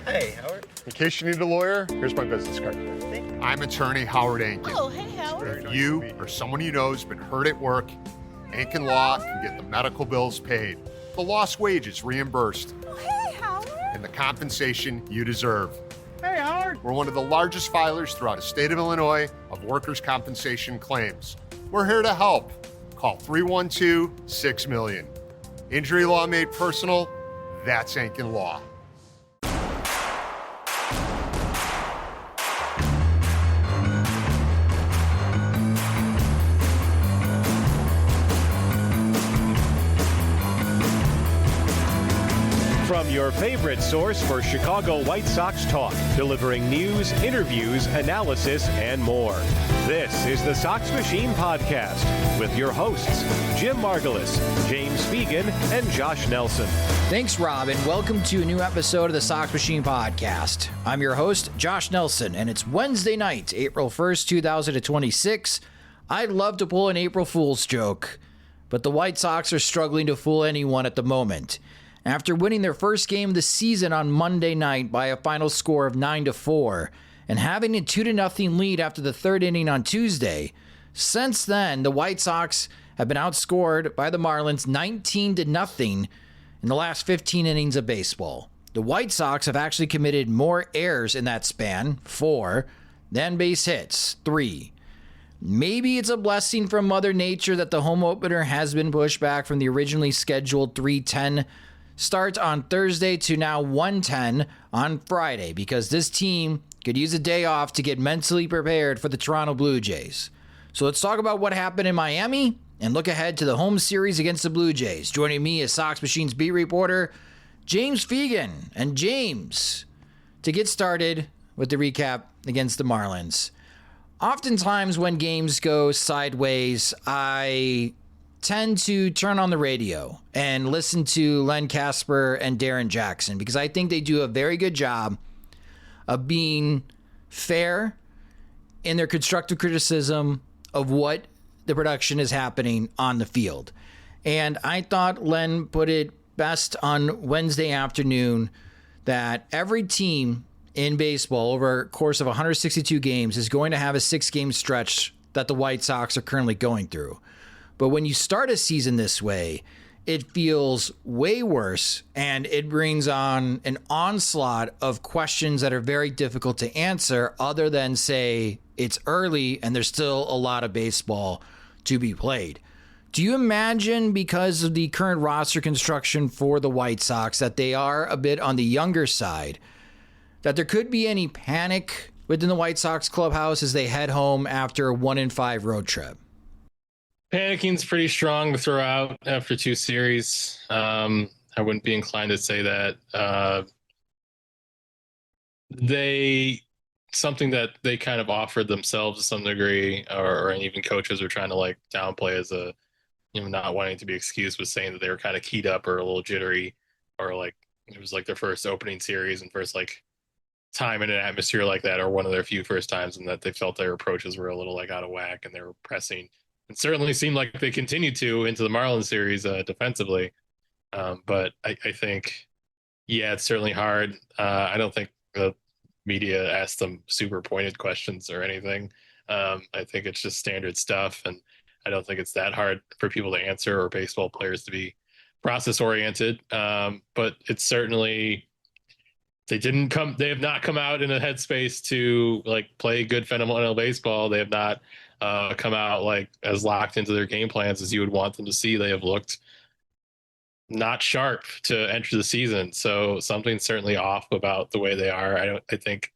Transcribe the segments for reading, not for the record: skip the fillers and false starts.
Hey, Howard. In case you need a lawyer, here's my business card. I'm attorney Howard Ankin. Oh, hey, Howard. If you or someone you know has been hurt at work, Ankin Law can get the medical bills paid, the lost wages reimbursed, Oh, hey, Howard. and the compensation you deserve. Hey, Howard. We're one of the largest filers throughout the state of Illinois of workers' compensation claims. We're here to help. Call 312-6-million. Injury law made personal, that's Ankin Law. From your favorite source for Chicago White Sox talk, delivering news, interviews, analysis, and more. This is the Sox Machine Podcast with your hosts, Jim Margulis, James Fegan, and Josh Nelson. Thanks, Rob, and welcome to a new episode of the Sox Machine Podcast. I'm your host, Josh Nelson, and it's Wednesday night, April 1st, 2026. I'd love to pull an April Fool's joke, but the White Sox are struggling to fool anyone at the moment. After winning their first game of the season on Monday night by a final score of 9-4 and having a 2-0 lead after the third inning on Tuesday, since then the White Sox have been outscored by the Marlins 19-0 in the last 15 innings of baseball. The White Sox have actually committed more errors in that span, 4, than base hits, 3. Maybe it's a blessing from Mother Nature that the home opener has been pushed back from the originally scheduled 3:10 start on Thursday to now 1:10 on Friday, because this team could use a day off to get mentally prepared for the Toronto Blue Jays. So let's talk about what happened in Miami and look ahead to the home series against the Blue Jays. Joining me is Sox Machine's beat reporter James Fegan. And James, to get started with the recap against the Marlins. Oftentimes when games go sideways, I tend to turn on the radio and listen to Len Kasper and Darrin Jackson, because I think they do a very good job of being fair in their constructive criticism of what the production is happening on the field. And I thought Len put it best on Wednesday afternoon that every team in baseball over a course of 162 games is going to have a 6-game stretch that the White Sox are currently going through. But when you start a season this way, it feels way worse, and it brings on an onslaught of questions that are very difficult to answer, other than say it's early and there's still a lot of baseball to be played. Do you imagine, because of the current roster construction for the White Sox, that they are a bit on the younger side, that there could be any panic within the White Sox clubhouse as they head home after a 1-5 road trip? Panicking's pretty strong to throw out after 2 series. I wouldn't be inclined to say that. Something that they kind of offered themselves to some degree, or even coaches are trying to like downplay as a, not wanting to be excused, with saying that they were kind of keyed up or a little jittery, or like it was like their first opening series and first like time in an atmosphere like that, or one of their few first times, and that they felt their approaches were a little like out of whack and they were pressing. It certainly seemed like they continued to into the Marlins series defensively. But I think, yeah, it's certainly hard. I don't think the media asked them super pointed questions or anything. I think it's just standard stuff. And I don't think it's that hard for people to answer or baseball players to be process oriented. But it's certainly, they have not come out in a headspace to like play good fundamental baseball. They have not come out like as locked into their game plans as you would want them to see. They have looked not sharp to enter the season. So something's certainly off about the way they are. I think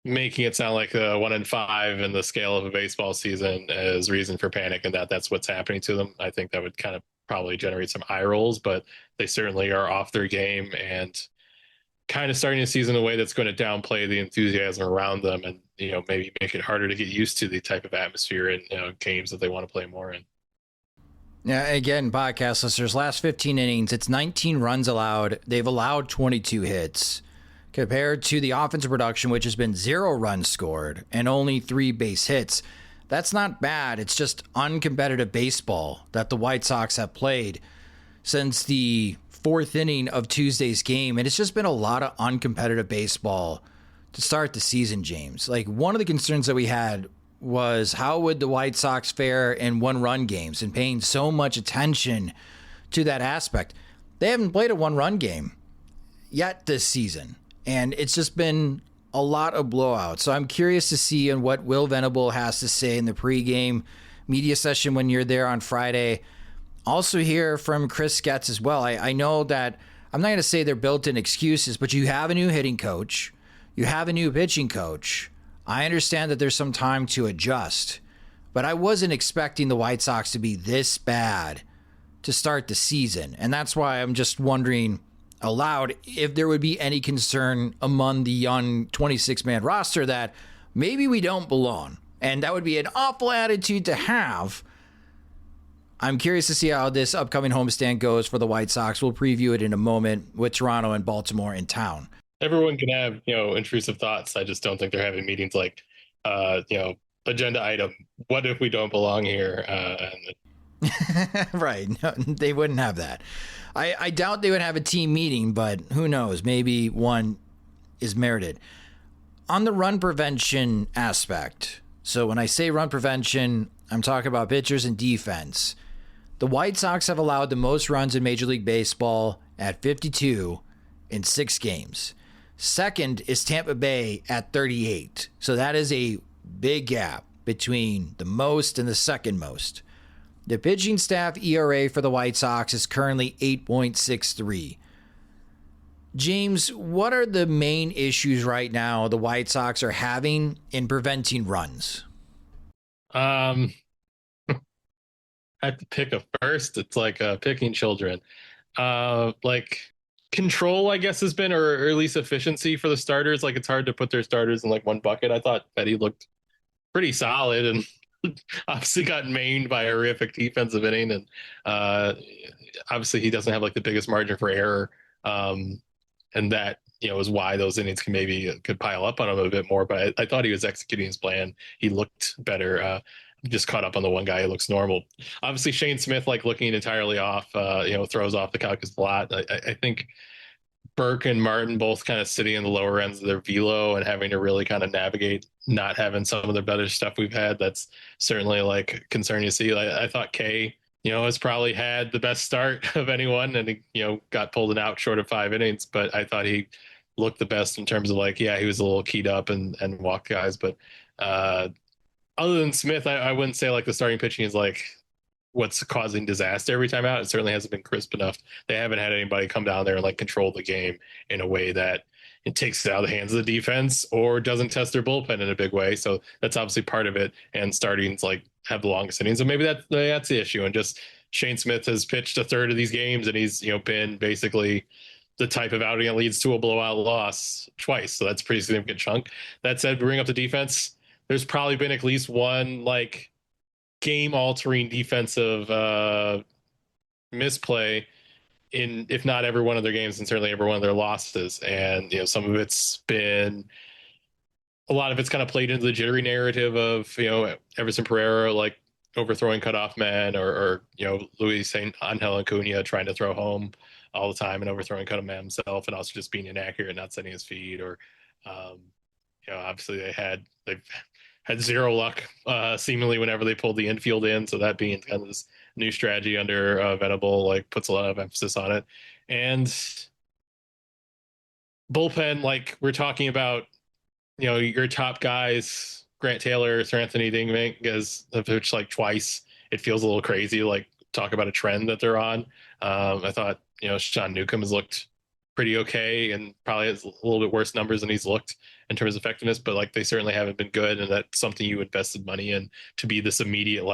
making it sound like a 1-5 in the scale of a baseball season is reason for panic, and that's what's happening to them. I think that would kind of probably generate some eye rolls, but they certainly are off their game and kind of starting a season in a way that's going to downplay the enthusiasm around them, and maybe make it harder to get used to the type of atmosphere and games that they want to play more in. Yeah, again, podcast listeners, last 15 innings, it's 19 runs allowed. They've allowed 22 hits, compared to the offensive production, which has been 0 runs scored and only 3 base hits. That's not bad. It's just uncompetitive baseball that the White Sox have played since the fourth inning of Tuesday's game, and it's just been a lot of uncompetitive baseball to start the season, James. Like, one of the concerns that we had was how would the White Sox fare in one-run games, and paying so much attention to that aspect. They haven't played a one-run game yet this season, and it's just been a lot of blowouts. So I'm curious to see on what Will Venable has to say in the pregame media session when you're there on Friday. Also hear from Chris Getz as well. I know that I'm not going to say they're built-in excuses, but you have a new hitting coach. You have a new pitching coach. I understand that there's some time to adjust, but I wasn't expecting the White Sox to be this bad to start the season. And that's why I'm just wondering aloud if there would be any concern among the young 26-man roster that maybe we don't belong. And that would be an awful attitude to have. I'm curious to see how this upcoming homestand goes for the White Sox. We'll preview it in a moment with Toronto and Baltimore in town. Everyone can have, intrusive thoughts. I just don't think they're having meetings like, agenda item. What if we don't belong here? Right. No, they wouldn't have that. I doubt they would have a team meeting, but who knows? Maybe one is merited. On the run prevention aspect, so when I say run prevention, I'm talking about pitchers and defense. The White Sox have allowed the most runs in Major League Baseball at 52 in 6 games. Second is Tampa Bay at 38. So that is a big gap between the most and the second most. The pitching staff ERA for the White Sox is currently 8.63. James, what are the main issues right now the White Sox are having in preventing runs? I have to pick a first. It's like picking children. Control, I guess, has been, or at least efficiency for the starters. Like, it's hard to put their starters in like one bucket. I thought Petty looked pretty solid and obviously got mained by a horrific defensive inning. And obviously he doesn't have like the biggest margin for error. And that, is why those innings could pile up on him a bit more. But I thought he was executing his plan. He looked better. Just caught up on the one guy who looks normal. Obviously, Shane Smith, looking entirely off, throws off the calculus a lot. I think Burke and Martin both kind of sitting in the lower ends of their velo and having to really kind of navigate not having some of the better stuff we've had. That's certainly concerning to see. I thought Kay, has probably had the best start of anyone, and he, got pulled out short of 5 innings, but I thought he looked the best in terms of he was a little keyed up and walked guys, but other than Smith, I wouldn't say the starting pitching is what's causing disaster every time out. It certainly hasn't been crisp enough. They haven't had anybody come down there and control the game in a way that it takes it out of the hands of the defense or doesn't test their bullpen in a big way. So that's obviously part of it. And startings have the longest innings. So maybe that's the issue. And just Shane Smith has pitched a third of these games, and he's been basically the type of outing that leads to a blowout loss twice. So that's a pretty significant chunk. That said, bring up the defense. There's probably been at least one game-altering defensive misplay in, if not every one of their games, and certainly every one of their losses. And some of a lot of it's kind of played into the jittery narrative of Everson Pereira overthrowing cutoff men, or Luis Saint Angel Acuna trying to throw home all the time and overthrowing cutoff man himself, and also just being inaccurate, not setting his feet, or obviously they've had zero luck seemingly whenever they pulled the infield in. So that being kind of this new strategy under Venable puts a lot of emphasis on it. And bullpen, we're talking about, your top guys, Grant Taylor, Sir Anthony Dingman, have pitched twice. It feels a little crazy, talk about a trend that they're on. I thought, Sean Newcomb has looked pretty okay and probably has a little bit worse numbers than he's looked in terms of effectiveness, but they certainly haven't been good, and that's something you invested money in to be this immediate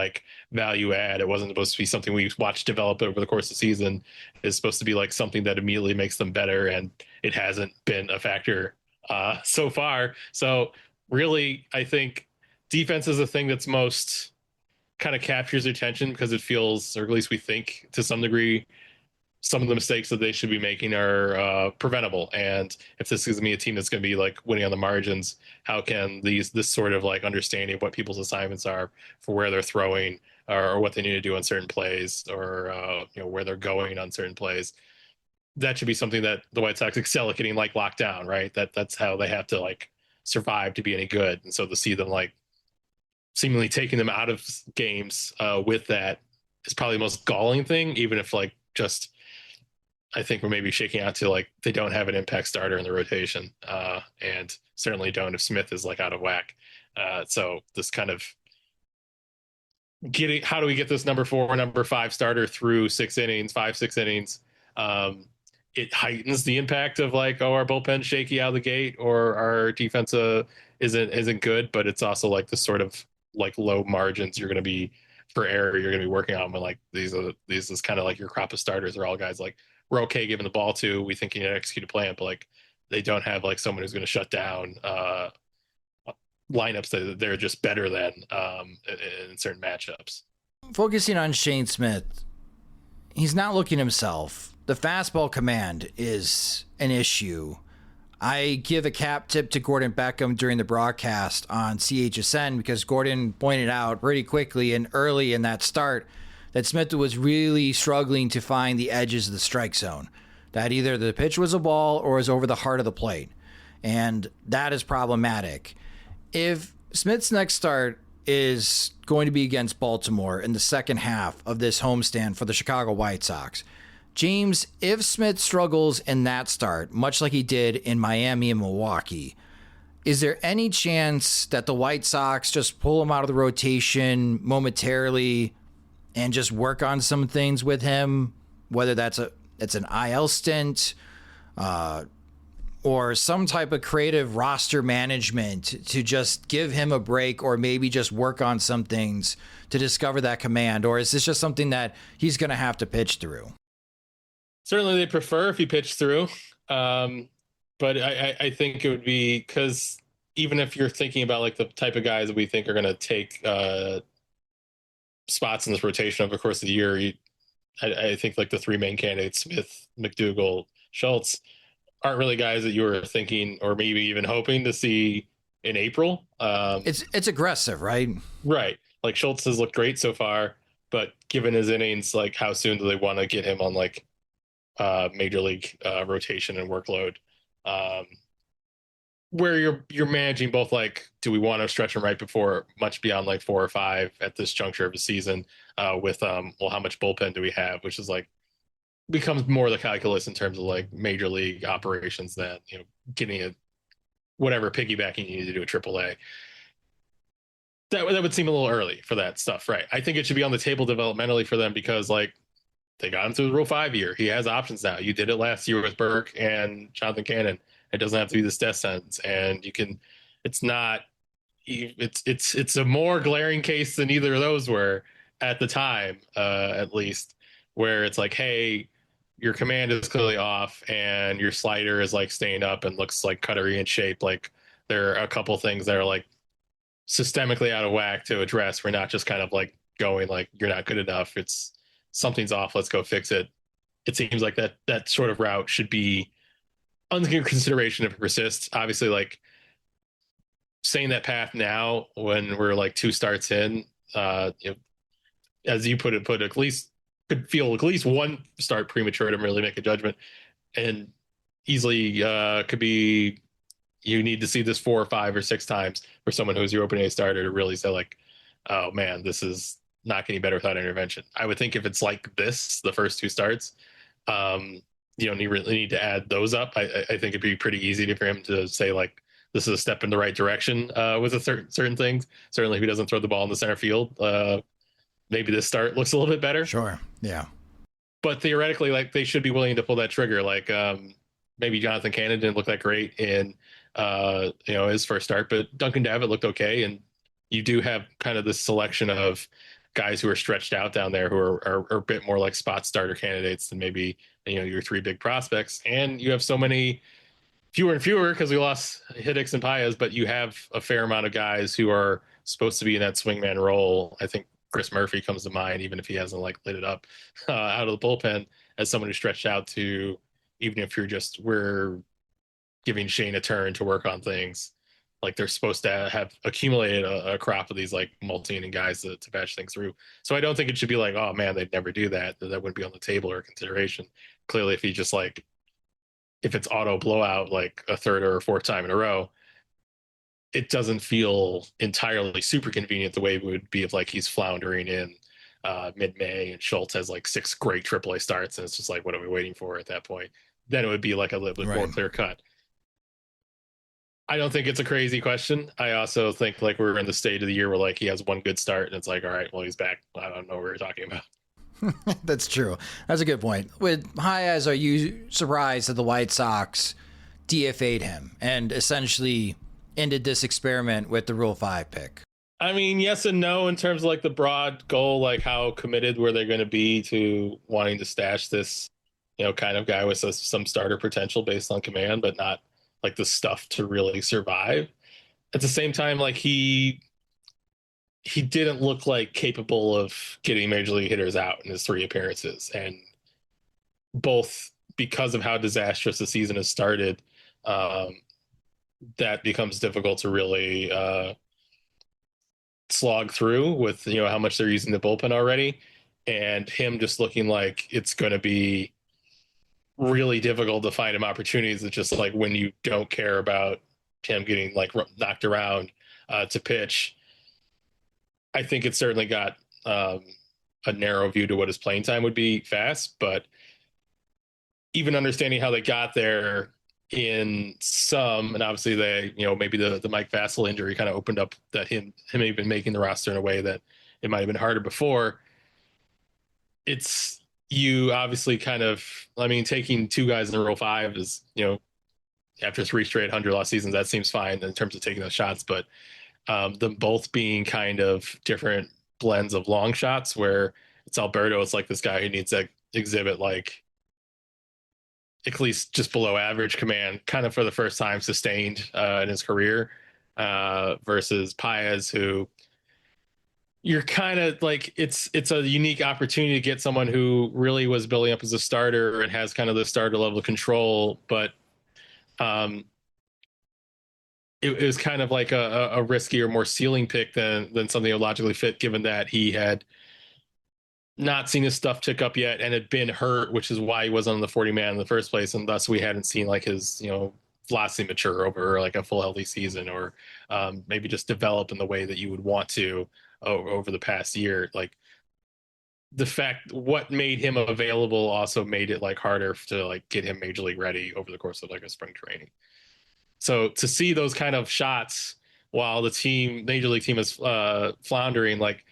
value add. It wasn't supposed to be something we watched develop over the course of the season. It's supposed to be something that immediately makes them better, and it hasn't been a factor so far. So really, I think defense is the thing that's most kind of captures your attention, because it feels, or at least we think to some degree, some of the mistakes that they should be making are preventable. And if this is going to be a team that's going to be winning on the margins, how can this sort of understanding of what people's assignments are for where they're throwing, or what they need to do on certain plays, or where they're going on certain plays, that should be something that the White Sox excel at getting like locked down, right? That's how they have to like survive to be any good. And so to see them like seemingly taking them out of games with that is probably the most galling thing, even if like just I think we're maybe shaking out to like they don't have an impact starter in the rotation, and certainly don't if Smith is like out of whack. So this kind of getting how do we get this number 4, number 5 starter through 6 innings, 5-6 innings? It heightens the impact of like, oh, our bullpen's shaky out of the gate, or our defense isn't good, but it's also like the sort of like low margins you're going to be for error you're going to be working on when like these is kind of like your crop of starters are all guys like we're okay giving the ball to, we think you can execute a plan, but like they don't have like someone who's going to shut down lineups that they're just better than in certain matchups. Focusing on Shane Smith, he's not looking himself. The fastball command is an issue. I give a cap tip to Gordon Beckham during the broadcast on CHSN because Gordon pointed out pretty quickly and early in that start that Smith was really struggling to find the edges of the strike zone, that either the pitch was a ball or was over the heart of the plate. And that is problematic. If Smith's next start is going to be against Baltimore in the second half of this homestand for the Chicago White Sox, James, if Smith struggles in that start, much like he did in Miami and Milwaukee, is there any chance that the White Sox just pull him out of the rotation momentarily and just work on some things with him, whether it's an IL stint or some type of creative roster management to just give him a break, or maybe just work on some things to discover that command? Or is this just something that he's going to have to pitch through? Certainly they prefer if you pitch through. But I think it would be, because even if you're thinking about like the type of guys that we think are going to take spots in this rotation over the course of the year, I think like the 3 main candidates, Smith, McDougal, Schultz, aren't really guys that you were thinking or maybe even hoping to see in April. It's aggressive, right? Right. Like Schultz has looked great so far, but given his innings, like how soon do they want to get him on like major league rotation and workload, where you're managing both like, do we want to stretch him right before much beyond like 4 or 5 at this juncture of the season, with well, how much bullpen do we have, which is like becomes more the calculus in terms of like major league operations than getting a whatever piggybacking you need to do at AAA. That would seem a little early for that stuff, right? I think it should be on the table developmentally for them, because like they got him to the Rule 5 year. He has options now. You did it last year with Burke and Jonathan Cannon. It doesn't have to be this death sentence, and you can. It's not. It's a more glaring case than either of those were at the time, at least, where it's like, hey, your command is clearly off, and your slider is like staying up and looks like cuttery in shape. Like there are a couple things that are like systemically out of whack to address. We're not just kind of like going like you're not good enough. It's something's off. Let's go fix it. It seems like that sort of route should be under consideration if it persists. Obviously, like saying that path now when we're like 2 starts in, as you put it, at least could feel at least 1 start premature to really make a judgment, and easily could be you need to see this 4 or 5 or 6 times for someone who's your opening day starter to really say like, oh man, this is not getting better without intervention. I would think if it's like this, the first 2 starts, you don't really need to add those up. I think it'd be pretty easy for him to say like, this is a step in the right direction with a certain things. Certainly if he doesn't throw the ball in the center field, maybe this start looks a little bit better. Sure. Yeah. But theoretically, like they should be willing to pull that trigger. Like maybe Jonathan Cannon didn't look that great in his first start, but Duncan Davitt looked okay. And you do have kind of this selection of guys who are stretched out down there who are a bit more like spot starter candidates than maybe your 3 big prospects. And you have so many fewer and fewer because we lost Hiddix and Paez, but you have a fair amount of guys who are supposed to be in that swingman role. I think Chris Murphy comes to mind, even if he hasn't like lit it up out of the bullpen, as someone who's stretched out to, even if we're giving Shane a turn to work on things, like they're supposed to have accumulated a crop of these like multi-inning guys to patch things through. So I don't think it should be like, oh man, they'd never do that. That wouldn't be on the table or consideration. clearly if he just like, if it's auto blowout like a third or a fourth time in a row, it doesn't feel entirely super convenient the way it would be if like he's floundering in mid-May and Schultz has like 6 great AAA starts, and it's just like, what are we waiting for at that point? Then it would be like a little bit more clear cut. I don't think it's a crazy question. I also think like we're in the state of the year where like he has one good start and it's like, all right, well, he's back. I don't know what we're talking about. That's true. That's a good point. With Baez, are you surprised that the White Sox DFA'd him and essentially ended this experiment with the Rule 5 pick? I mean, yes and no in terms of like the broad goal, like how committed were they going to be to wanting to stash this, kind of guy with some starter potential based on command, but not like the stuff to really survive. At the same time, like he didn't look like capable of getting major league hitters out in his 3 appearances, and both because of how disastrous the season has started, that becomes difficult to really slog through with how much they're using the bullpen already, and him just looking like it's going to be really difficult to find him opportunities that just like when you don't care about him getting like knocked around to pitch. I think it certainly got a narrow view to what his playing time would be fast, but even understanding how they got there in some, and obviously they, maybe the Mike Vasil injury kind of opened up that him even making the roster in a way that it might've been harder before. It's, you obviously kind of, I mean, taking 2 guys in the Rule 5 is, after 3 straight 100-loss seasons, that seems fine in terms of taking those shots, but them both being kind of different blends of long shots where it's Alberto, it's like this guy who needs to exhibit like at least just below average command kind of for the first time sustained in his career versus Baez, who you're kind of like, it's a unique opportunity to get someone who really was building up as a starter and has kind of the starter level of control, but it was kind of like a riskier, more ceiling pick than something that logically fit, given that he had not seen his stuff tick up yet and had been hurt, which is why he wasn't on the 40-man in the first place. And thus we hadn't seen like his, velocity mature over like a full healthy season, or maybe just develop in the way that you would want to over the past year. Like the fact what made him available also made it like harder to like get him major league ready over the course of like a spring training. So to see those kind of shots while the major league team is floundering, like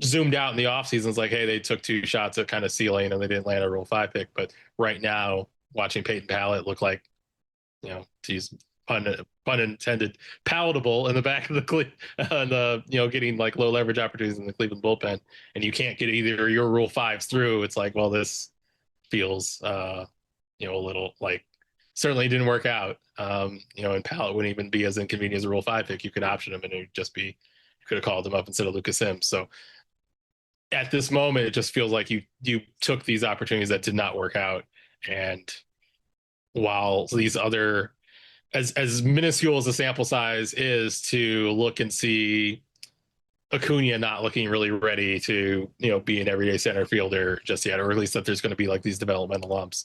zoomed out in the offseason, it's like, hey, they took 2 shots at kind of ceiling and they didn't land a Rule 5 pick. But right now, watching Peyton Pallett look like, to use pun intended, palatable in the back of the getting like low leverage opportunities in the Cleveland bullpen, and you can't get either your Rule 5s through. It's like, well, this feels a little like certainly didn't work out. And Pallett wouldn't even be as inconvenient as a Rule 5 pick. You could option him and it'd just be, you could have called him up instead of Lucas Sims. So at this moment, it just feels like you took these opportunities that did not work out. And while these other, as minuscule as the sample size is to look and see Acuna not looking really ready to, be an everyday center fielder just yet, or at least that there's going to be like these developmental lumps.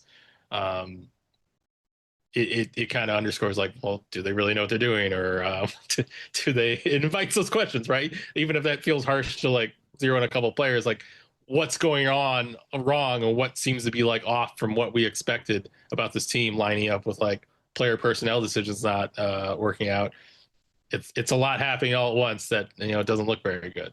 It kind of underscores like, well, do they really know what they're doing? Or do they, it invites those questions, right? Even if that feels harsh to like zero in a couple of players, like what's going on wrong, or what seems to be like off from what we expected about this team lining up with like player personnel decisions not working out. It's a lot happening all at once that, it doesn't look very good.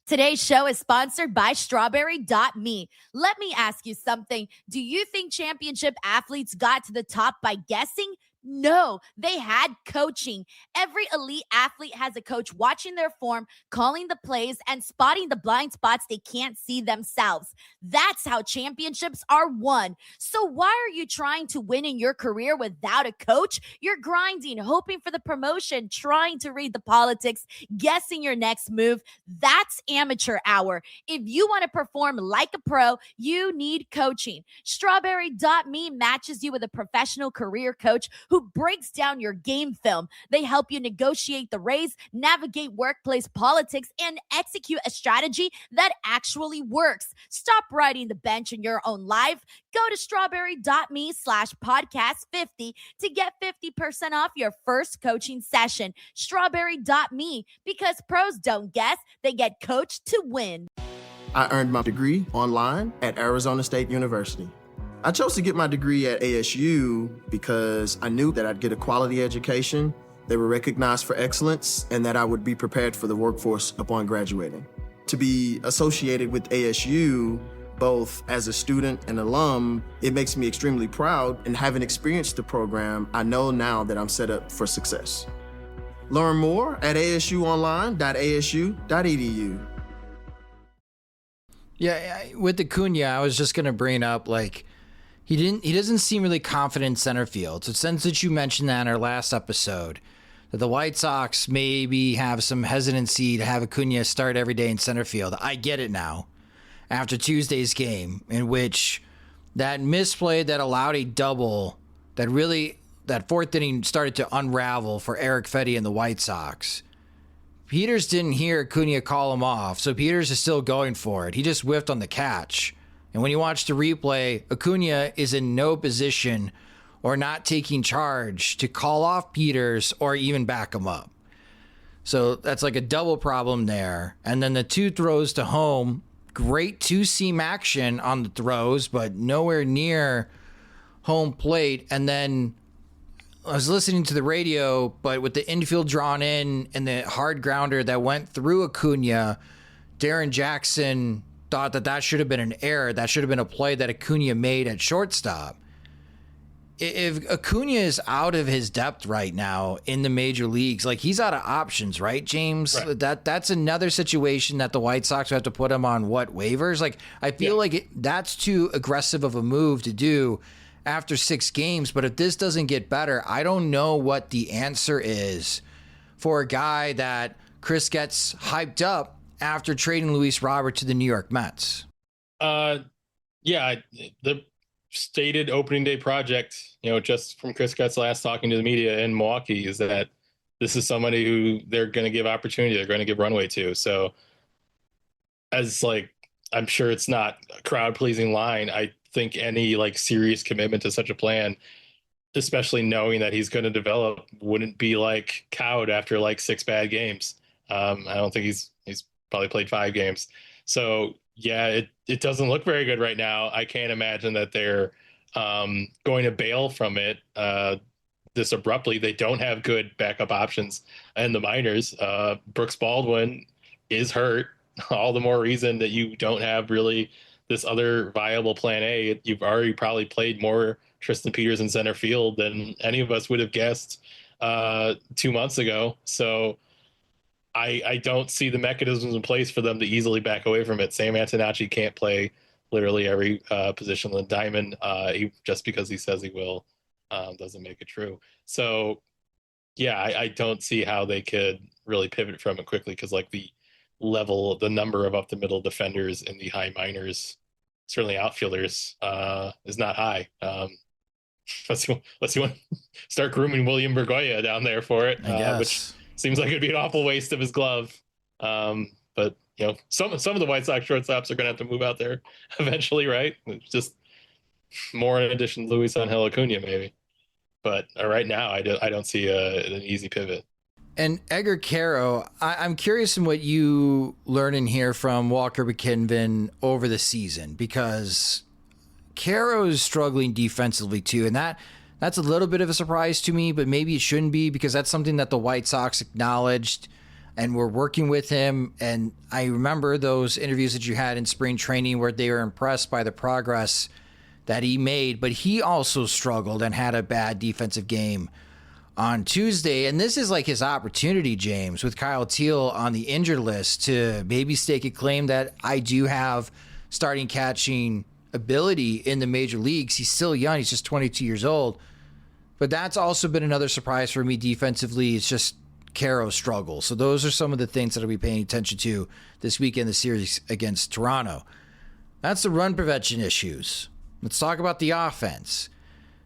Today's show is sponsored by Strawberry.me. Let me ask you something. Do you think championship athletes got to the top by guessing? No, they had coaching. Every elite athlete has a coach watching their form, calling the plays, and spotting the blind spots they can't see themselves. That's how championships are won. So why are you trying to win in your career without a coach? You're grinding, hoping for the promotion, trying to read the politics, guessing your next move. That's amateur hour. If you want to perform like a pro, you need coaching. Strawberry.me matches you with a professional career coach who who breaks down your game film. They help you negotiate the raise, navigate workplace politics, and execute a strategy that actually works. Stop riding the bench in your own life. Go to strawberry.me/podcast50 to get 50% off your first coaching session. Strawberry.me, because pros don't guess, they get coached to win. I earned my degree online at Arizona State University. I chose to get my degree at ASU because I knew that I'd get a quality education, they were recognized for excellence, and that I would be prepared for the workforce upon graduating. To be associated with ASU, both as a student and alum, it makes me extremely proud, and having experienced the program, I know now that I'm set up for success. Learn more at asuonline.asu.edu. Yeah, with Acuna, I was just going to bring up, like, he doesn't seem really confident in center field. So since that you mentioned that in our last episode, that the White Sox maybe have some hesitancy to have Acuna start every day in center field, I get it now. After Tuesday's game, in which that misplay that allowed a double, that fourth inning started to unravel for Eric Fedde and the White Sox. Peters didn't hear Acuna call him off, so Peters is still going for it. He just whiffed on the catch. And when you watch the replay, Acuna is in no position or not taking charge to call off Peters or even back him up. So that's like a double problem there. And then the two throws to home, great two-seam action on the throws, but nowhere near home plate. And then I was listening to the radio, but with the infield drawn in and the hard grounder that went through Acuna, Darrin Jackson thought that should have been an error. That should have been a play that Acuna made at shortstop. If Acuna is out of his depth right now in the major leagues, like, he's out of options, right, James? Right. That's another situation that the White Sox have to put him on waivers. Like, I feel like that's too aggressive of a move to do after 6 games. But if this doesn't get better, I don't know what the answer is for a guy that Chris gets hyped up after trading Luis Robert to the New York Mets. The stated opening day project, just from Chris Getz last talking to the media in Milwaukee, is that this is somebody who they're going to give opportunity, they're going to give runway to. So as I'm sure it's not a crowd pleasing line, I think any serious commitment to such a plan, especially knowing that he's going to develop, wouldn't be cowed after 6 bad games. I don't think he's probably played 5 games. So yeah, it doesn't look very good right now. I can't imagine that they're going to bail from it this abruptly. They don't have good backup options in the minors. Brooks Baldwin is hurt. All the more reason that you don't have really this other viable plan A. You've already probably played more Tristan Peters in center field than any of us would have guessed 2 months ago. So I don't see the mechanisms in place for them to easily back away from it. Sam Antonacci can't play literally every position on the diamond. Just because he says he will doesn't make it true. So yeah, I don't see how they could really pivot from it quickly, because the number of up the middle defenders in the high minors, certainly outfielders, is not high. Unless you want to start grooming William Bergoya down there for it, which seems like it'd be an awful waste of his glove. But some of the White Sox shortstops are going to have to move out there eventually, right? It's just more in addition to Luis Angel Acuna, maybe. But right now, I don't see an easy pivot. And Edgar Caro, I'm curious in what you learn and hear from Walker McKinven over the season, because Caro is struggling defensively too, and that's a little bit of a surprise to me, but maybe it shouldn't be, because that's something that the White Sox acknowledged and were working with him. And I remember those interviews that you had in spring training where they were impressed by the progress that he made, but he also struggled and had a bad defensive game on Tuesday. And this is his opportunity, James, with Kyle Teal on the injured list, to maybe stake a claim that I do have starting catching ability in the major leagues. He's still young. He's just 22 years old. But that's also been another surprise for me defensively. It's just Caro's struggle. So those are some of the things that I'll be paying attention to this week in the series against Toronto. That's the run prevention issues. Let's talk about the offense.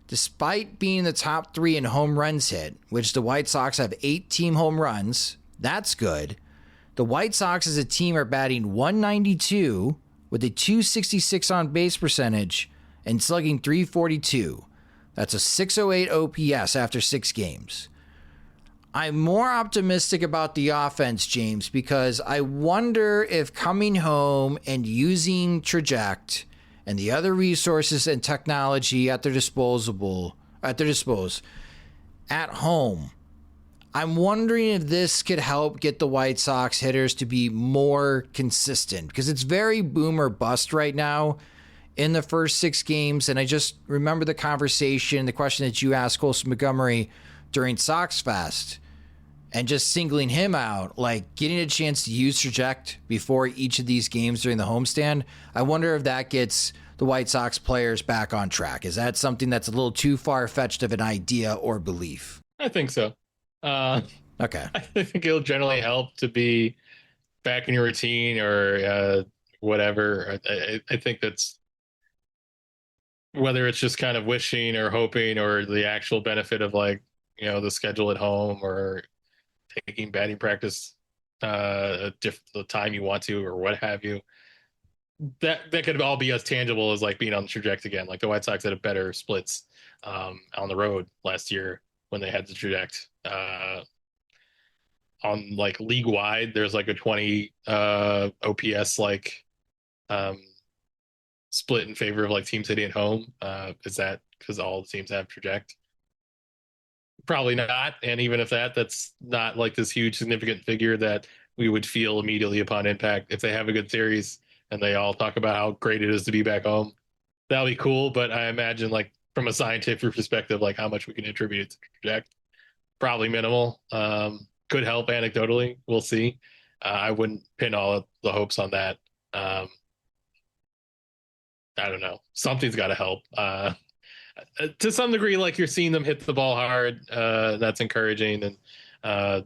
despite being the top 3 in home runs hit, which the White Sox have 8 team home runs, that's good. The White Sox as a team are batting .192 with a .266 on base percentage and slugging .342. That's a .608 OPS after 6 games. I'm more optimistic about the offense, James, because I wonder if coming home and using Trajekt and the other resources and technology at their disposal at home, I'm wondering if this could help get the White Sox hitters to be more consistent, because it's very boom or bust right now in the first 6 games. And I just remember the conversation, the question that you asked Colson Montgomery during Sox Fest, and just singling him out, like getting a chance to use Trajekt before each of these games during the homestand. I wonder if that gets the White Sox players back on track. Is that something that's a little too far-fetched of an idea or belief? I think so. Okay. I think it'll generally help to be back in your routine or whatever. I think that's, whether it's just kind of wishing or hoping or the actual benefit of the schedule at home or taking batting practice the time you want to or what have you, that could all be as tangible as being on the Trajekt again. Like the White Sox had a better splits on the road last year when they had the Trajekt. On league wide, there's a 20 OPS split in favor of teams hitting at home. Is that because all the teams have Trajekt? Probably not. And even if that's not this huge significant figure that we would feel immediately upon impact. If they have a good series and they all talk about how great it is to be back home, that'll be cool. But I imagine from a scientific perspective, how much we can attribute it to Trajekt, probably minimal. Could help anecdotally. We'll see. I wouldn't pin all of the hopes on that. I don't know. Something's got to help. To some degree, you're seeing them hit the ball hard. That's encouraging. And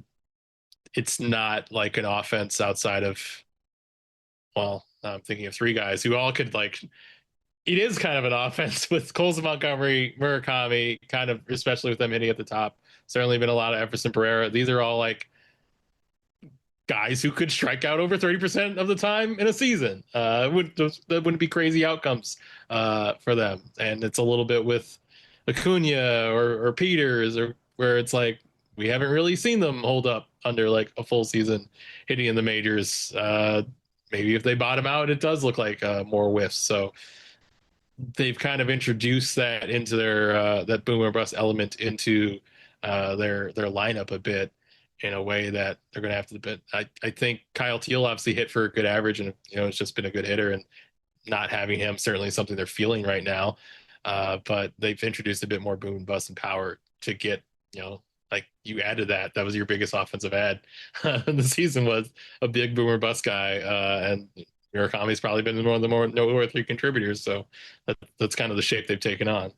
it's not an offense outside of, I'm thinking of 3 guys who all could it is kind of an offense with Colson Montgomery, Murakami, kind of, especially with them hitting at the top. Certainly been a lot of Everson Pereira. These are all guys who could strike out over 30% of the time in a season. That wouldn't be crazy outcomes for them. And it's a little bit with Acuna or Peters, or where it's we haven't really seen them hold up under a full season hitting in the majors. Maybe if they bottom out, it does look like more whiffs. So they've kind of introduced that into their that boom or bust element into their lineup a bit, in a way that they're going to have to. I think Kyle Teal obviously hit for a good average, and it's just been a good hitter, and not having him certainly is something they're feeling right now. But they've introduced a bit more boom, bust, and power to get you added that was your biggest offensive add. The season was a big boomer bust guy, and Murakami's probably been one of the more noteworthy contributors. So that's kind of the shape they've taken on.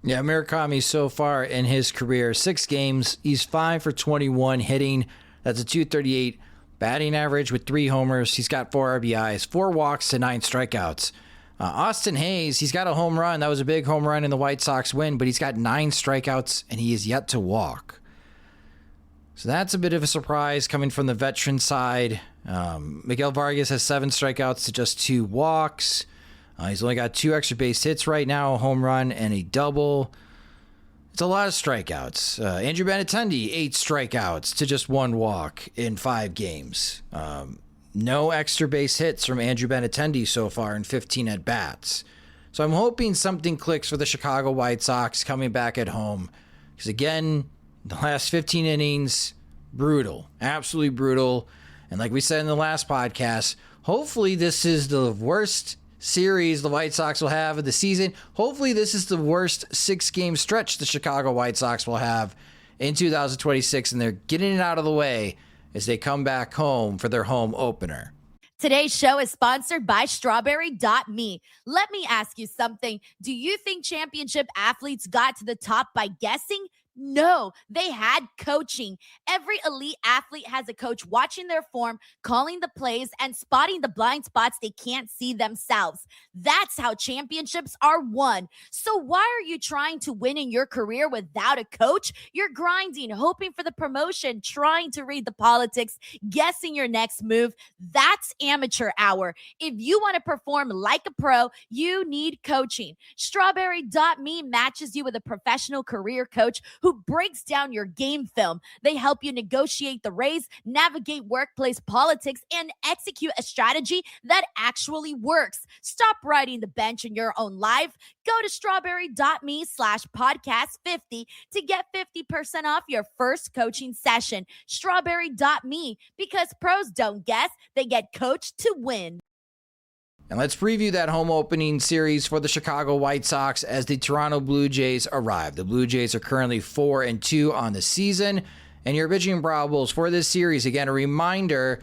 Yeah, Murakami so far in his career, 6 games, he's 5 for 21 hitting. That's a .238 batting average with 3 homers. He's got 4 RBIs, 4 walks to 9 strikeouts. Austin Hayes, he's got a home run. That was a big home run in the White Sox win, but he's got 9 strikeouts, and he is yet to walk. So that's a bit of a surprise coming from the veteran side. Miguel Vargas has 7 strikeouts to just 2 walks. He's only got 2 extra base hits right now, a home run and a double. It's a lot of strikeouts. Andrew Benintendi, 8 strikeouts to just 1 walk in 5 games. No extra base hits from Andrew Benintendi so far in 15 at-bats. So I'm hoping something clicks for the Chicago White Sox coming back at home. Because again, the last 15 innings, brutal. Absolutely brutal. And like we said in the last podcast, hopefully this is the worst series the White Sox will have of the season. Hopefully this is the worst 6-game stretch the Chicago White Sox will have in 2026, and they're getting it out of the way as they come back home for their home opener. Today's show is sponsored by strawberry.me. Let me ask you something. Do you think championship athletes got to the top by guessing? No, they had coaching. Every elite athlete has a coach watching their form, calling the plays, and spotting the blind spots they can't see themselves. That's how championships are won. So why are you trying to win in your career without a coach? You're grinding, hoping for the promotion, trying to read the politics, guessing your next move. That's amateur hour. If you want to perform like a pro, you need coaching. Strawberry.me matches you with a professional career coach who breaks down your game film. They help you negotiate the raise, navigate workplace politics, and execute a strategy that actually works. Stop riding the bench in your own life. Go to strawberry.me/podcast50 to get 50% off your first coaching session. Strawberry.me, because pros don't guess, they get coached to win. And let's preview that home opening series for the Chicago White Sox as the Toronto Blue Jays arrive. The Blue Jays are currently 4-2 on the season. And your pitching probables for this series, again, a reminder,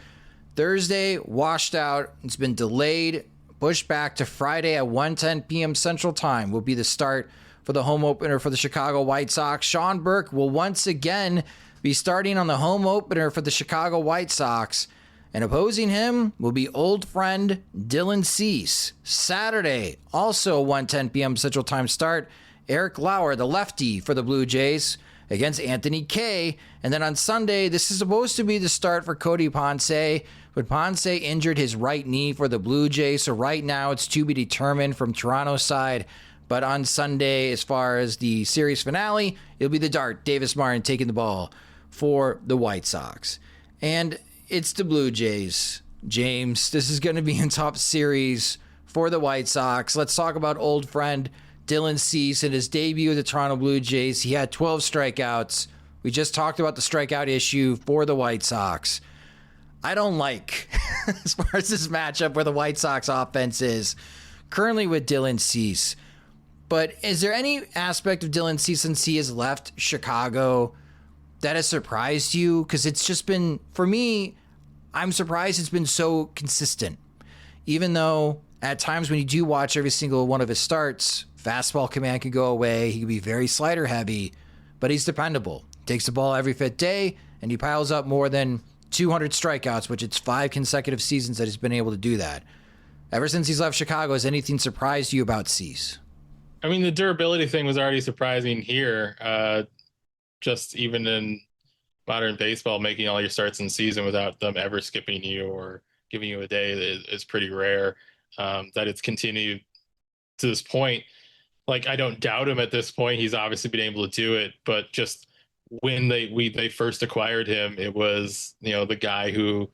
Thursday washed out. It's been delayed, pushed back to Friday at 1:10 p.m. Central Time will be the start for the home opener for the Chicago White Sox. Sean Burke will once again be starting on the home opener for the Chicago White Sox. And opposing him will be old friend Dylan Cease. Saturday, also 1:10 p.m. Central Time start, Eric Lauer, the lefty for the Blue Jays, against Anthony Kay. And then on Sunday, this is supposed to be the start for Cody Ponce, but Ponce injured his right knee for the Blue Jays. So right now it's to be determined from Toronto's side. But on Sunday, as far as the series finale, it'll be the Dart, Davis Martin, taking the ball for the White Sox. And it's the Blue Jays. James, this is going to be a tough series for the White Sox. Let's talk about old friend Dylan Cease in his debut with the Toronto Blue Jays. He had 12 strikeouts. We just talked about the strikeout issue for the White Sox. I don't like, as far as this matchup where the White Sox offense is, currently with Dylan Cease. But is there any aspect of Dylan Cease since he has left Chicago that has surprised you? Because it's just been, for me, I'm surprised it's been so consistent. Even though at times when you do watch every single one of his starts, fastball command can go away. He can be very slider heavy, but he's dependable. Takes the ball every fifth day, and he piles up more than 200 strikeouts, which it's 5 consecutive seasons that he's been able to do that. Ever since he's left Chicago, has anything surprised you about Cease? I mean, the durability thing was already surprising here. Just even in modern baseball, making all your starts in season without them ever skipping you or giving you a day is pretty rare. That it's continued to this point. Like, I don't doubt him at this point. He's obviously been able to do it, but just when they first acquired him, it was, the guy who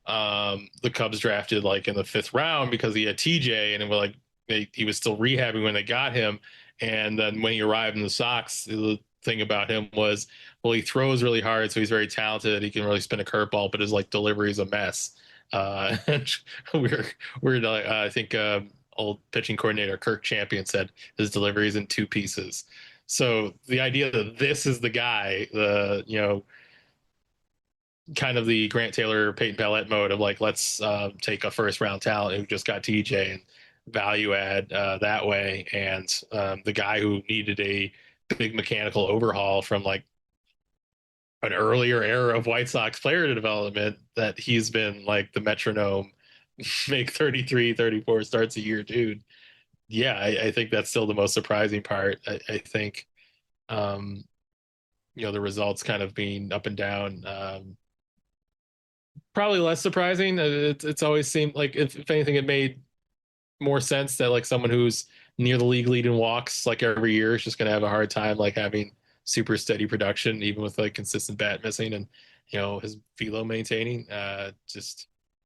the Cubs drafted like in the 5th round because he had TJ, and it was like he was still rehabbing when they got him. And then when he arrived in the Sox, the thing about him was, well, he throws really hard, so he's very talented. He can really spin a curveball, but his delivery is a mess. We're I think old pitching coordinator Kirk Champion said his delivery is in 2 pieces. So the idea that this is the guy, kind of the Grant Taylor, Peyton Pallette mode of like, let's take a first round talent who just got TJ and value add that way. And the guy who needed a big mechanical overhaul from like an earlier era of White Sox player development, that he's been like the metronome, make 33, 34 starts a year, dude. Yeah, I think that's still the most surprising part. I think, the results kind of being up and down, probably less surprising. It's always seemed like, if anything, it made more sense that like someone who's near the league lead in walks like every year is just going to have a hard time like having super steady production, even with like consistent bat missing and his velo maintaining.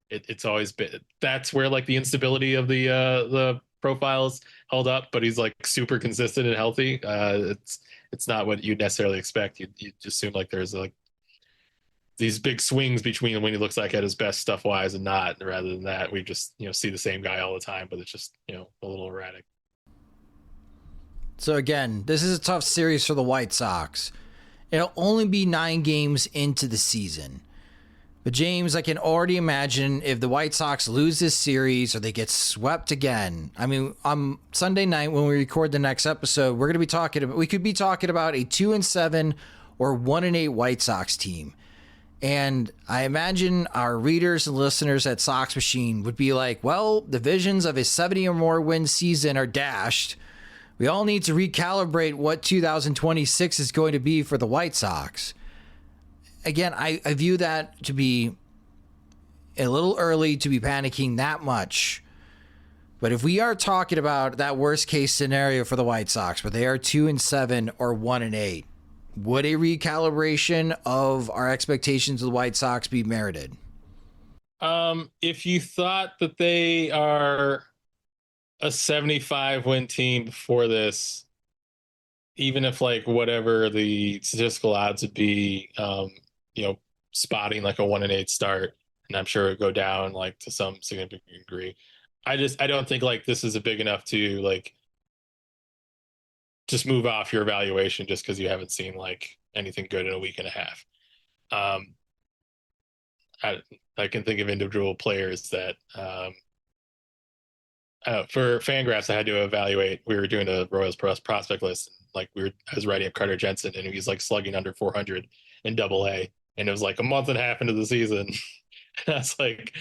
It's always been, that's where like the instability of the profiles held up, but he's like super consistent and healthy. It's not what you'd necessarily expect. You just assume like there's like these big swings between when he looks like at his best stuff wise and not. Rather than that, we just see the same guy all the time, but it's just a little erratic. So again, this is a tough series for the White Sox. It'll only be 9 games into the season. But James, I can already imagine if the White Sox lose this series or they get swept again. I mean, on Sunday night when we record the next episode, we could be talking about a 2-7 or 1-8 White Sox team. And I imagine our readers and listeners at Sox Machine would be like, well, the visions of a 70 or more win season are dashed. We all need to recalibrate what 2026 is going to be for the White Sox. Again, I view that to be a little early to be panicking that much. But if we are talking about that worst case scenario for the White Sox, where they are 2-7 or 1-8, would a recalibration of our expectations of the White Sox be merited? If you thought that they are a 75 win team before this, even if like whatever the statistical odds would be, spotting like a 1-8 start, and I'm sure it would go down like to some significant degree. I don't think like this is a big enough to like just move off your evaluation just because you haven't seen like anything good in a week and a half. I can think of individual players that for Fangraphs I had to evaluate. We were doing a Royals prospect list. Like I was writing up Carter Jensen, and he was like slugging under 400 in Double-A, and it was like a month and a half into the season. And I was like,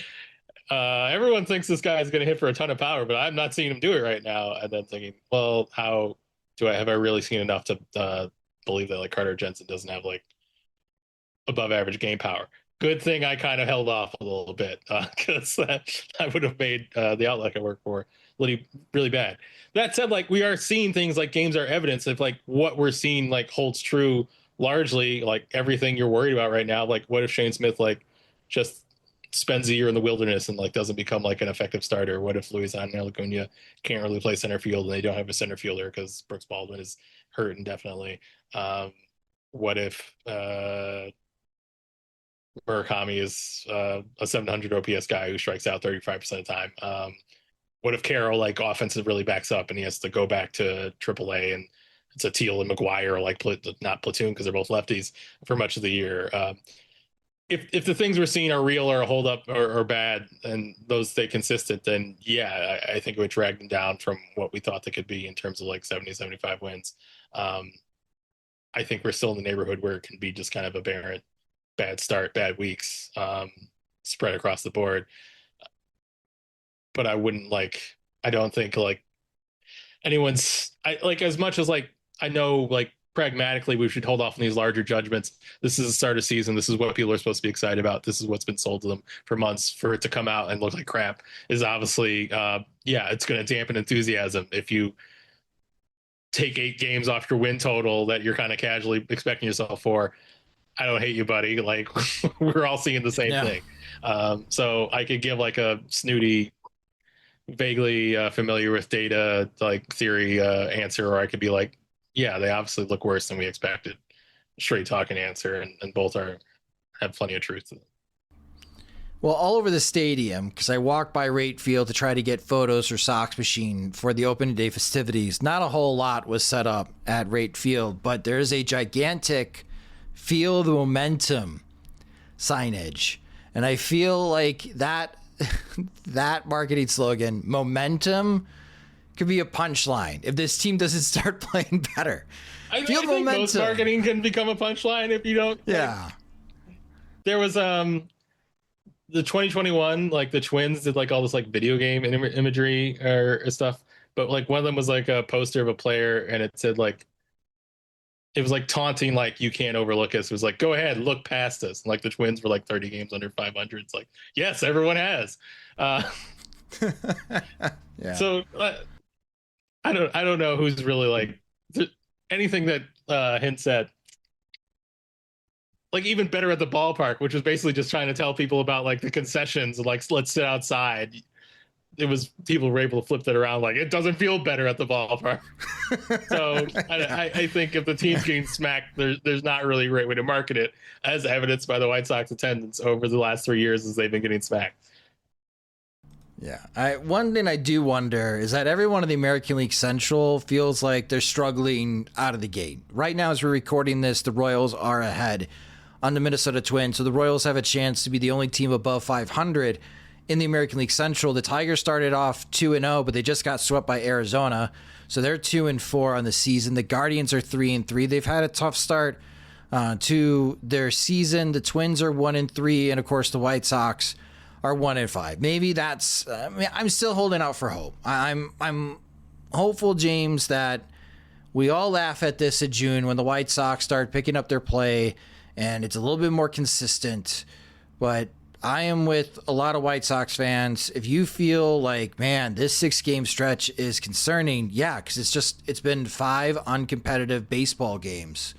everyone thinks this guy is going to hit for a ton of power, but I'm not seeing him do it right now. And then thinking, well, have I really seen enough to believe that like Carter Jensen doesn't have like above average game power? Good thing I kind of held off a little bit because I would have made the outlet I work for really, really bad. That said, like we are seeing things like games are evidence of like what we're seeing like holds true largely, like everything you're worried about right now. Like what if Shane Smith like just spends a year in the wilderness and like doesn't become like an effective starter? What if Luis Acuna can't really play center field and they don't have a center fielder because Brooks Baldwin is hurt indefinitely? What if Murakami is a 700 OPS guy who strikes out 35% of the time? What if Carroll like offensive really backs up and he has to go back to AAA and it's a Teal and McGuire like not platoon because they're both lefties for much of the year? If the things we're seeing are real or hold up or bad and those stay consistent, then yeah, I think it would drag them down from what we thought they could be in terms of like 70, 75 wins. I think we're still in the neighborhood where it can be just kind of aberrant, bad start, bad weeks, spread across the board. But I don't think like as much as like, I know like pragmatically we should hold off on these larger judgments. This is the start of season. This is what people are supposed to be excited about. This is what's been sold to them for months. For it to come out and look like crap is obviously, it's going to dampen enthusiasm. If you take 8 games off your win total that you're kind of casually expecting yourself for, I don't hate you, buddy. Like we're all seeing the same thing. So I could give like a snooty, vaguely familiar with data, like theory answer, or I could be like, yeah, they obviously look worse than we expected. Straight talking answer, and both have plenty of truth to them. Well, all over the stadium, because I walked by Rate Field to try to get photos for Sox Machine for the opening day festivities. Not a whole lot was set up at Rate Field, but there is a gigantic Feel the Momentum signage. And I feel like that marketing slogan, momentum, could be a punchline if this team doesn't start playing better. I think most marketing can become a punchline if you don't. Yeah. Like, there was the 2021, like the Twins did like all this like video game imagery or stuff, but like one of them was like a poster of a player and it said like, it was like taunting, like you can't overlook us. It was like, go ahead, look past us. And like the Twins were like 30 games under 500. It's like, yes, everyone has. Yeah. So I don't know who's really like anything that hints at like even better at the ballpark, which was basically just trying to tell people about like the concessions and like let's sit outside. It was people were able to flip that around like it doesn't feel better at the ballpark. So I think if the team's getting smacked, there's not really a great way to market it, as evidenced by the White Sox attendance over the last 3 years as they've been getting smacked. Yeah. One thing I do wonder is that everyone in the American League Central feels like they're struggling out of the gate. Right now, as we're recording this, the Royals are ahead on the Minnesota Twins. So the Royals have a chance to be the only team above 500 in the American League Central. The Tigers started off 2-0, but they just got swept by Arizona. So they're 2-4 on the season. The Guardians are 3-3. They've had a tough start to their season. The Twins are 1-3, and of course the White Sox are 1-5. Maybe that's. I'm still holding out for hope. I'm hopeful, James, that we all laugh at this in June when the White Sox start picking up their play and it's a little bit more consistent. But I am with a lot of White Sox fans. If you feel like, man, this 6-game stretch is concerning, yeah, because it's been 5 uncompetitive baseball games.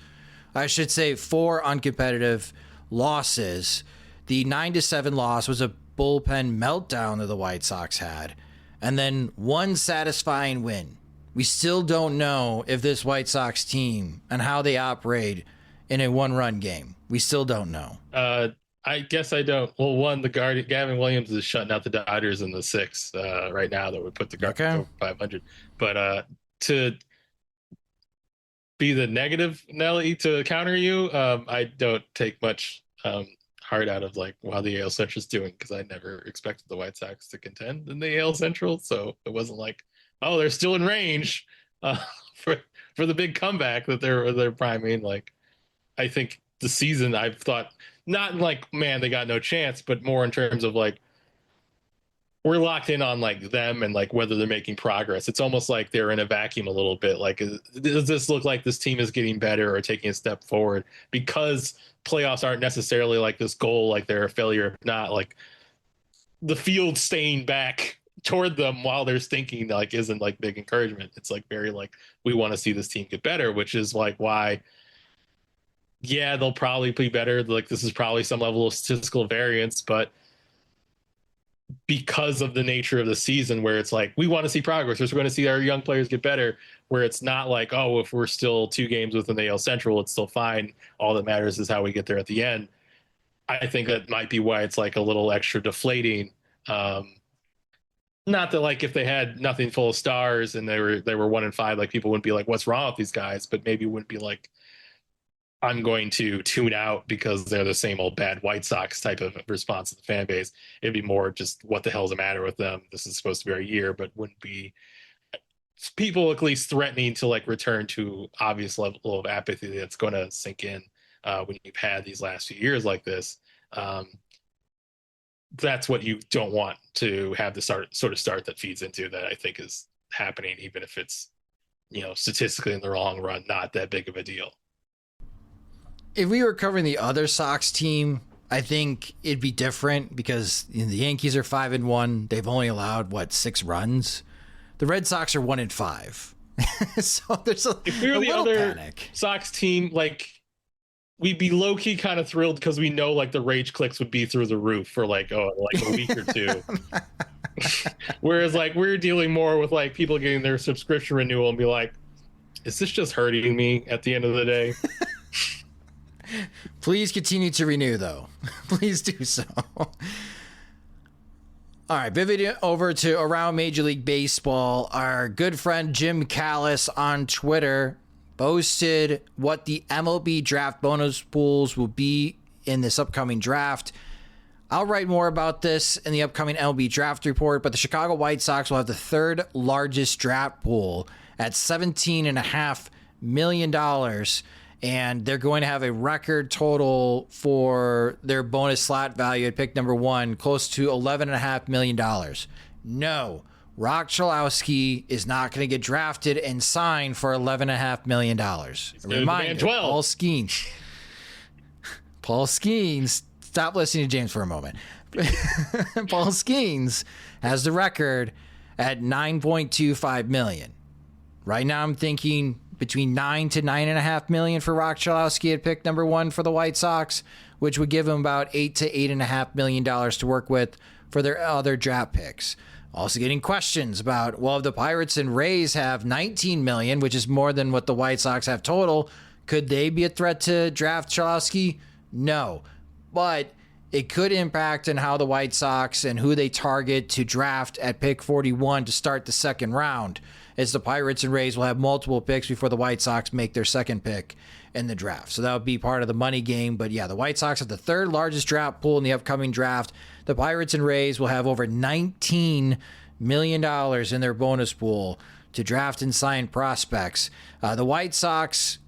I should say 4 uncompetitive losses. The 9-7 loss was a bullpen meltdown that the White Sox had, and then 1 satisfying win. We still don't know if this White Sox team and how they operate in a 1-run game. We still don't know. I guess I don't. Well, one, Gavin Williams is shutting out the Dodgers in the 6th right now. That would put the Guardians over 500. But to be the negative Nelly to counter you, I don't take much heart out of like how the AL Central is doing, because I never expected the White Sox to contend in the AL Central. So it wasn't like, oh, they're still in range for the big comeback that they're priming. Like, I think the season, I've thought, not like, man, they got no chance, but more in terms of like, we're locked in on like them and like whether they're making progress. It's almost like they're in a vacuum a little bit. Like, does this look like this team is getting better or taking a step forward? Because playoffs aren't necessarily like this goal, like they're a failure. If not, like the field staying back toward them while they're stinking, like isn't like big encouragement. It's like very like, we want to see this team get better, which is like why, yeah, they'll probably be better. Like, this is probably some level of statistical variance, but because of the nature of the season where it's like, we want to see progress, we're going to see our young players get better, where it's not like, oh, if we're still 2 games within the AL Central, it's still fine. All that matters is how we get there at the end. I think that might be why it's like a little extra deflating. Not that like if they had nothing full of stars and they were 1-5, like people wouldn't be like, what's wrong with these guys? But maybe it wouldn't be like, I'm going to tune out because they're the same old bad White Sox type of response to the fan base. It'd be more just, what the hell's the matter with them? This is supposed to be our year, but wouldn't be people at least threatening to like return to obvious level of apathy that's going to sink in when you've had these last few years like this. That's what you don't want to have the sort of start that feeds into that, I think is happening, even if it's, statistically in the long run, not that big of a deal. If we were covering the other Sox team, I think it'd be different because the Yankees are 5-1. They've only allowed 6 runs. The Red Sox are 1-5. So there's if we were the other panic. Sox team, like, we'd be low key kind of thrilled because we know like the rage clicks would be through the roof for like a week or two. Whereas like we're dealing more with like people getting their subscription renewal and be like, is this just hurting me at the end of the day? Please continue to renew, though. Please do so. All right, pivoting over to around Major League Baseball, our good friend Jim Callis on Twitter posted what the MLB draft bonus pools will be in this upcoming draft. I'll write more about this in the upcoming MLB draft report, but the Chicago White Sox will have the 3rd largest draft pool at $17.5 million. And they're going to have a record total for their bonus slot value at pick number 1, close to $11.5 million. No, Rock Chalowski is not going to get drafted and signed for $11.5 million. Reminder, Paul Skeens, stop listening to James for a moment. Paul Skeens has the record at $9.25 million. Right now I'm thinking between $9 to $9.5 million for Rock Chalowski at pick number 1 for the White Sox, which would give him about $8 to $8.5 million to work with for their other draft picks. Also getting questions about, well, if the Pirates and Rays have $19 million, which is more than what the White Sox have total, could they be a threat to draft Chalowski? No, but it could impact on how the White Sox and who they target to draft at pick 41 to start the second round, as the Pirates and Rays will have multiple picks before the White Sox make their second pick in the draft. So that would be part of the money game. But yeah, the White Sox have the third largest draft pool in the upcoming draft. The Pirates and Rays will have over $19 million in their bonus pool to draft and sign prospects. The White Sox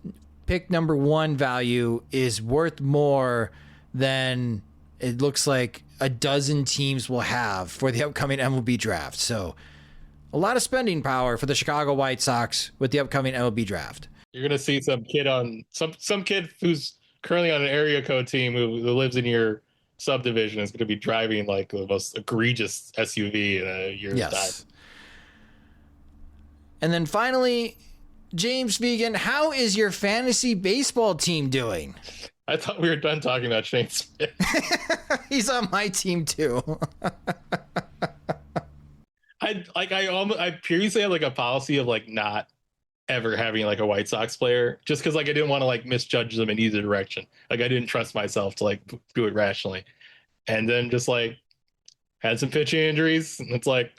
pick number 1 value is worth more than it looks like a dozen teams will have for the upcoming MLB draft. So a lot of spending power for the Chicago White Sox with the upcoming MLB draft. You're going to see some kid on some kid who's currently on an area code team who lives in your subdivision is going to be driving like the most egregious SUV in a year's time. And then finally, James Vegan, how is your fantasy baseball team doing? I thought we were done talking about Shane Smith. He's on my team too. I previously had like a policy of like not ever having like a White Sox player just because like I didn't want to like misjudge them in either direction. Like I didn't trust myself to like do it rationally. And then just like had some pitching injuries, and it's like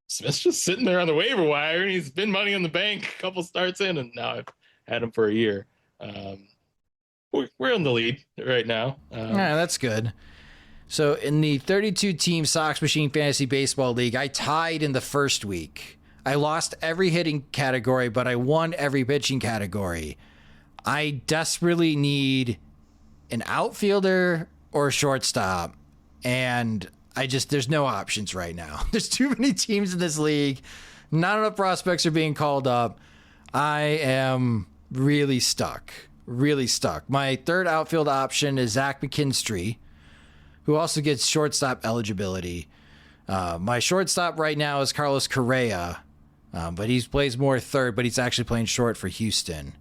Smith's just sitting there on the waiver wire, and he's been money in the bank a couple starts in, and now I've had him for a year. We're in the lead right now. Yeah, that's good. So in the 32-team Sox Machine Fantasy Baseball League, I tied in the first week. I lost every hitting category, but I won every pitching category. I desperately need an outfielder or a shortstop, and there's no options right now. There's too many teams in this league. Not enough prospects are being called up. I am really stuck. My third outfield option is Zach McKinstry, who also gets shortstop eligibility. My shortstop right now is Carlos Correa, but he plays more third, but he's actually playing short for Houston.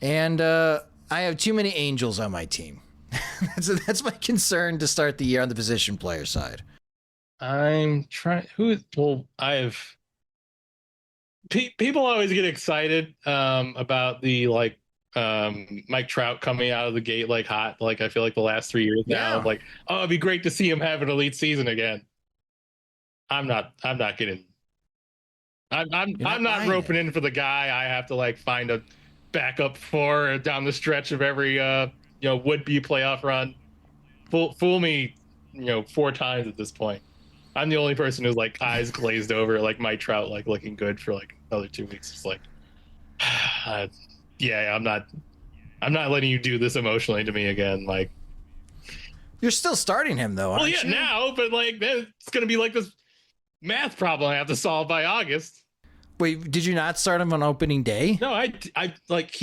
And I have too many Angels on my team. That's my concern to start the year on the position player side. I'm trying. People always get excited about the like Mike Trout coming out of the gate like hot. Like I feel like the last 3 years now, like, oh, it'd be great to see him have an elite season again. I'm not getting. I'm not roping in for the guy. I have to like find a backup for down the stretch of every would-be playoff run. Fool me, 4 times at this point. I'm the only person who's like eyes glazed over, like Mike Trout, like looking good for like another 2 weeks. It's like, yeah, I'm not letting you do this emotionally to me again. Like, you're still starting him though, aren't you? Now, but like it's gonna be like this math problem I have to solve by August. Wait, did you not start him on opening day? No, I like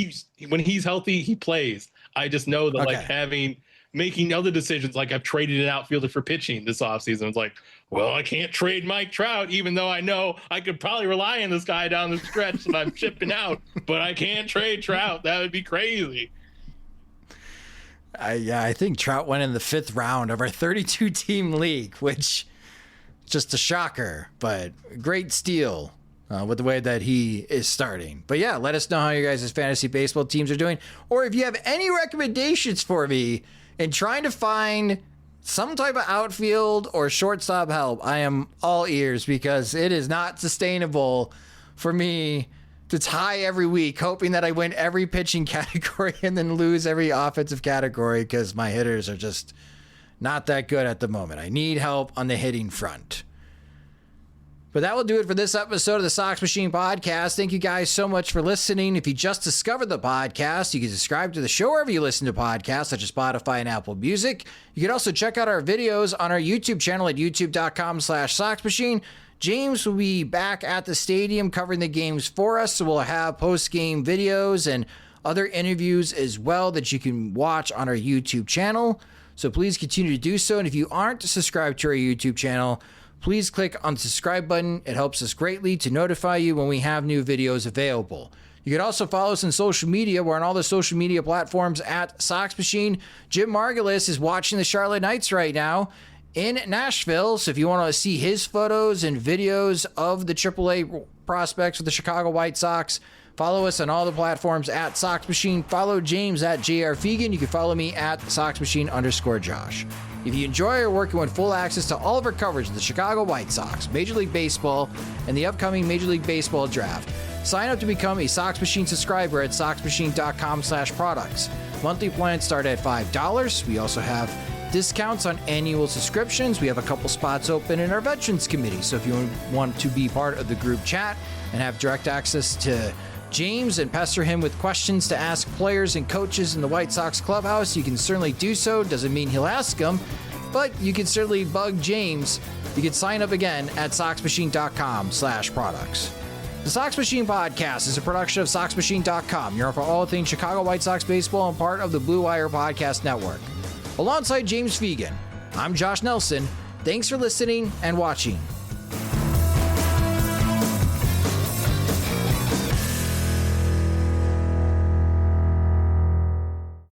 when he's healthy, he plays. I just know that like making other decisions, like I've traded an outfielder for pitching this offseason. It's like, well, I can't trade Mike Trout, even though I know I could probably rely on this guy down the stretch that I'm shipping out, but I can't trade Trout. That would be crazy. I think Trout went in the 5th round of our 32-team league, which is just a shocker, but great steal with the way that he is starting. But yeah, let us know how your guys' fantasy baseball teams are doing, or if you have any recommendations for me in trying to find some type of outfield or shortstop help. I am all ears, because it is not sustainable for me to tie every week, hoping that I win every pitching category and then lose every offensive category because my hitters are just not that good at the moment. I need help on the hitting front. But that will do it for this episode of the Sox Machine Podcast. Thank you guys so much for listening. If you just discovered the podcast, you can subscribe to the show wherever you listen to podcasts, such as Spotify and Apple Music. You can also check out our videos on our YouTube channel at youtube.com/SoxMachine. James will be back at the stadium covering the games for us, so we'll have post-game videos and other interviews as well that you can watch on our YouTube channel. So please continue to do so. And if you aren't subscribed to our YouTube channel, please click on the subscribe button. It helps us greatly to notify you when we have new videos available. You can also follow us on social media. We're on all the social media platforms at Sox Machine. Jim Margulis is watching the Charlotte Knights right now in Nashville. So if you want to see his photos and videos of the AAA prospects for the Chicago White Sox, follow us on all the platforms at Sox Machine. Follow James at JR Fegan. You can follow me at SoxMachine_Josh. If you enjoy our work, you want full access to all of our coverage of the Chicago White Sox, Major League Baseball, and the upcoming Major League Baseball draft, Sign up to become a Sox Machine subscriber at soxmachine.com/products. Monthly plans start at $5. We also have discounts on annual subscriptions. We have a couple spots open in our Veterans Committee. So if you want to be part of the group chat and have direct access to James and pester him with questions to ask players and coaches in the White Sox clubhouse, you can certainly do so. Doesn't mean he'll ask them, but you can certainly bug James. You can sign up again at soxmachine.com/products. The Sox Machine Podcast is a production of soxmachine.com. You're for all things Chicago White Sox baseball and part of the Blue Wire Podcast Network. Alongside James Fegan, I'm Josh Nelson. Thanks for listening and watching.